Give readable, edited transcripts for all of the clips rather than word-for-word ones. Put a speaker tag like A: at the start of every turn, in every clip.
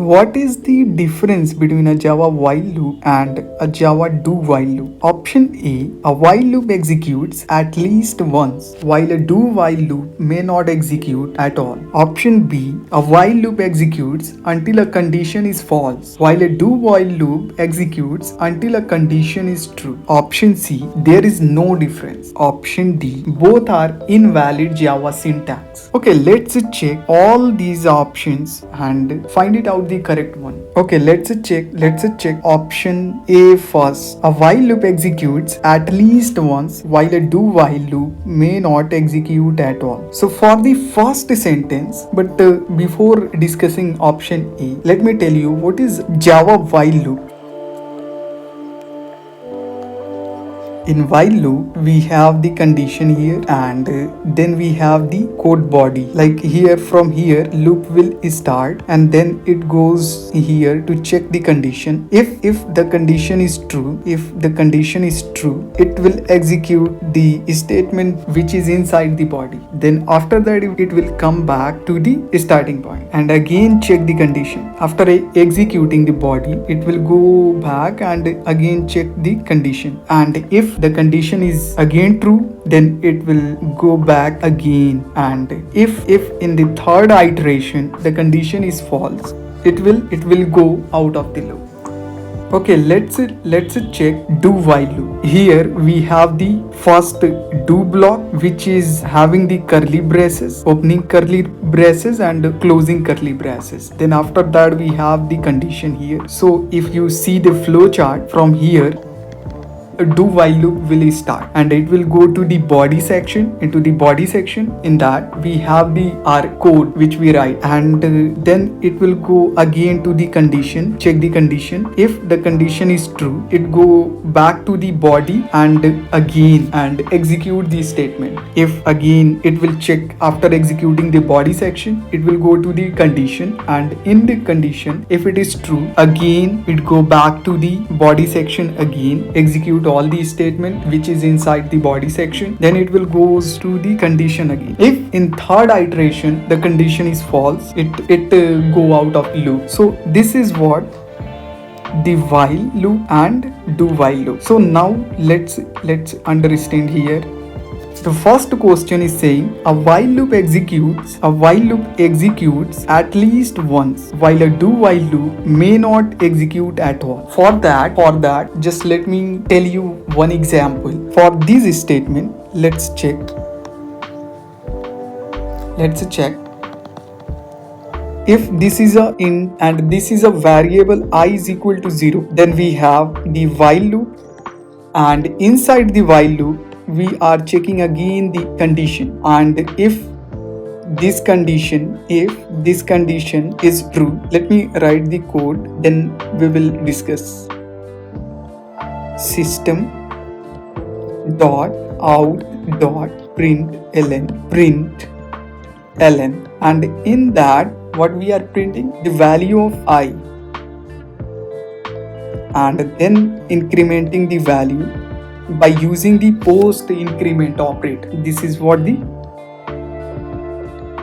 A: What is the difference between a Java while loop and a Java do while loop? Option A while loop executes at least once, while a do while loop may not execute at all. Option B a while loop executes until a condition is false, while a do while loop executes until a condition is true. Option C there is no difference. Option D both are invalid Java syntax. Okay, let's check all these options and find it out the correct one. Okay, let's check option A first. A while loop executes at least once, while a do while loop may not execute at all. So for the first sentence, but before discussing option A, let me tell you what is Java while loop. In while loop we have the condition here, and then we have the code body. Like here, from here loop will start and then it goes here to check the condition. If the condition is true, it will execute the statement which is inside the body. Then after that it will come back to the starting point and again check the condition. After executing the body, it will go back and again check the condition, and if the condition is again true, then it will go back again, and if in the third iteration the condition is false, it will go out of the loop. Okay, let's check do while loop. Here we have the first do block, which is having the curly braces, opening curly braces and closing curly braces. Then after that we have the condition here. So if you see the flow chart from here, a do while loop will start and it will go to the body section. Into the body section, in that we have the our code which we write, and then it will go again to the condition, check the condition. If the condition is true, it go back to the body and again and execute the statement. If again it will check after executing the body section, it will go to the condition, and in the condition if it is true, again it go back to the body section, again execute all the statement which is inside the body section, then it will goes to the condition again. If in third iteration the condition is false, it go out of the loop. So this is what the while loop and do while loop. So now let's understand here. The first question is saying a while loop executes at least once, while a do while loop may not execute at all. For that, just let me tell you one example. For this statement, let's check. If this is a int and this is a variable I is equal to 0, then we have the while loop, and inside the while loop we are checking again the condition, and if this condition is true, let me write the code, then we will discuss. System dot out dot println, and in that what we are printing, the value of I, and then incrementing the value by using the post increment operator. This is what the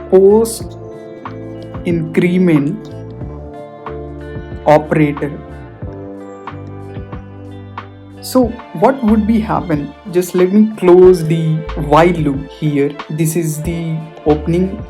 A: post increment operator. So what would be happen? Just let me close the while loop here. This is the opening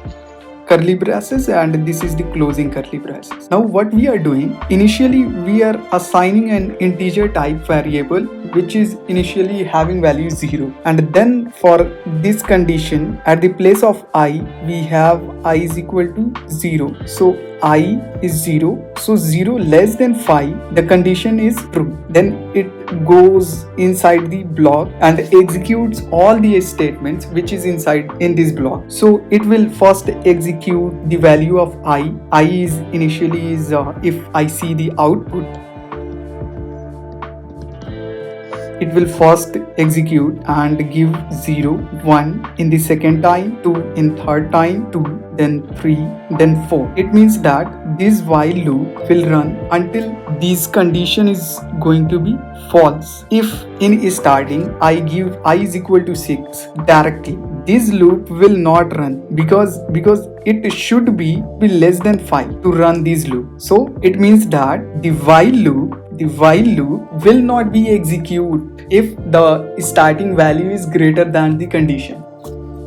A: curly braces and this is the closing curly braces. Now what we are doing, initially we are assigning an integer type variable which is initially having value 0, and then for this condition at the place of I we have I is equal to 0. So I is 0, so 0 less than 5, the condition is true. Then it goes inside the block and executes all the statements which is inside in this block. So it will first execute the value of I is initially is if I see the output, it will first execute and give 0, 1 in the second time, 2 in third time, 2, then 3, then 4. It means that this while loop will run until this condition is going to be false. If in starting I give I is equal to 6 directly, this loop will not run because it should be less than 5 to run this loop. So it means that the while loop will not be executed if the starting value is greater than the condition.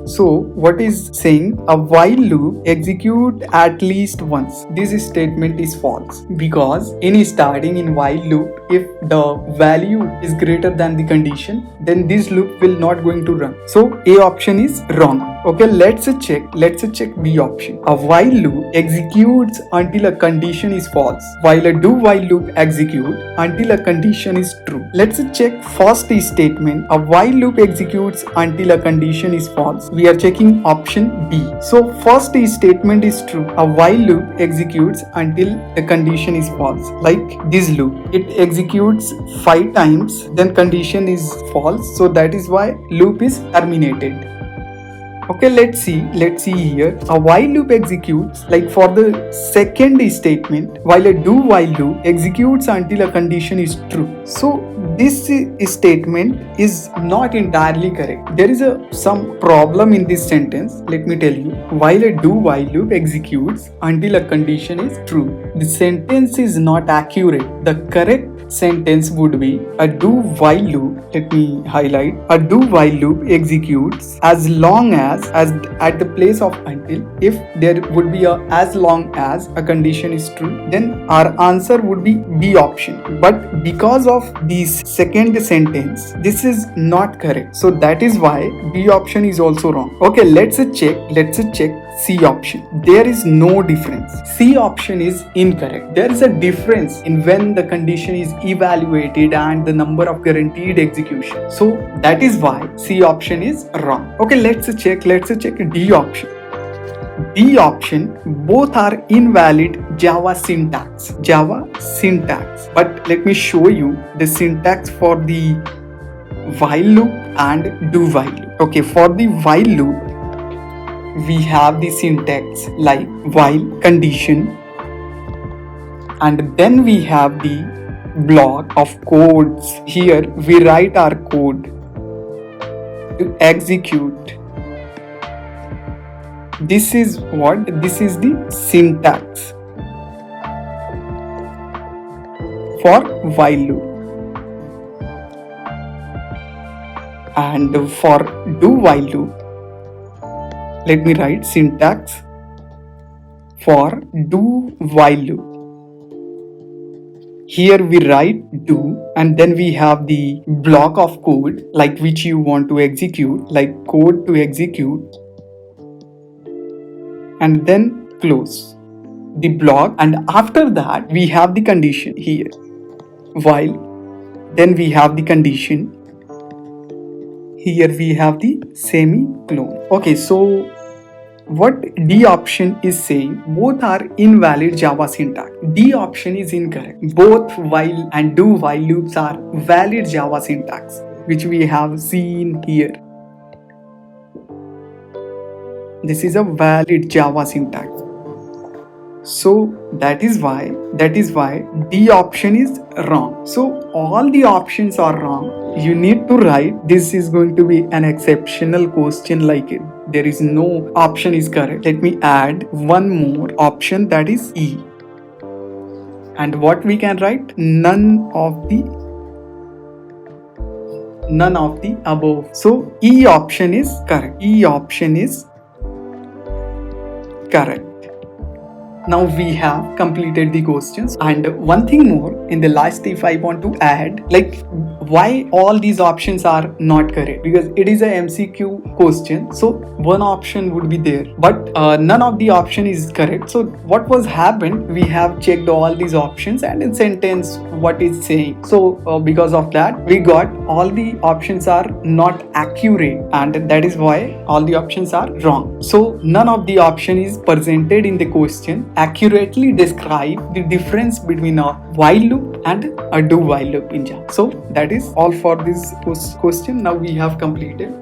A: So what is saying, a while loop execute at least once. This statement is false because in starting in while loop, if the value is greater than the condition, then this loop will not going to run. So A option is wrong. Okay, let's check B option. A while loop executes until a condition is false, while a do while loop execute until a condition is true. Let's check first statement. A while loop executes until a condition is false. We are checking option B. So first statement is true. A while loop executes until the condition is false. Like this loop, it executes 5 times, then condition is false. So that is why loop is terminated. Okay, let's see here. A while loop executes, like for the second statement, while a do while loop executes until a condition is true. So this statement is not entirely correct. There is some problem in this sentence. Let me tell you. While a do while loop executes until a condition is true. The sentence is not accurate. The correct sentence would be, a do while loop, let me highlight, a do while loop executes as long as at the place of until. If there would be a as long as a condition is true, then our answer would be B option. But because of this second sentence, this is not correct. So that is why B option is also wrong. Okay, let's check C option. There is no difference. C option is incorrect. There is a difference in when the condition is evaluated and the number of guaranteed execution. So that is why C option is wrong. Okay, let's check D option. D option, both are invalid Java syntax. But let me show you the syntax for the while loop and do while loop. Okay, for the while loop, we have the syntax like while condition, and then we have the block of codes. Here we write our code to execute. This is the syntax for while loop. And for do while loop, let me write syntax for do while loop. Here we write do, and then we have the block of code like which you want to execute, like code to execute, and then close the block, and after that we have the condition here while, then we have the condition, here we have the semicolon. Okay, so what D option is saying, both are invalid Java syntax. D option is incorrect. Both while and do while loops are valid Java syntax, which we have seen here. This is a valid Java syntax. So that is why D option is wrong. So all the options are wrong. You need to write, this is going to be an exceptional question like it. There is no option is correct. Let me add one more option, that is E. And what we can write? None of the above. So E option is correct. E option is correct. Now we have completed the questions, and one thing more in the last, if I want to add, like why all these options are not correct, because it is a MCQ question, so one option would be there, but none of the option is correct. So what was happened, we have checked all these options and in sentence what is saying. So because of that, we got all the options are not accurate, and that is why all the options are wrong. So none of the option is presented in the question accurately describe the difference between a while loop and a do while loop in Java. So that is all for this question. Now we have completed.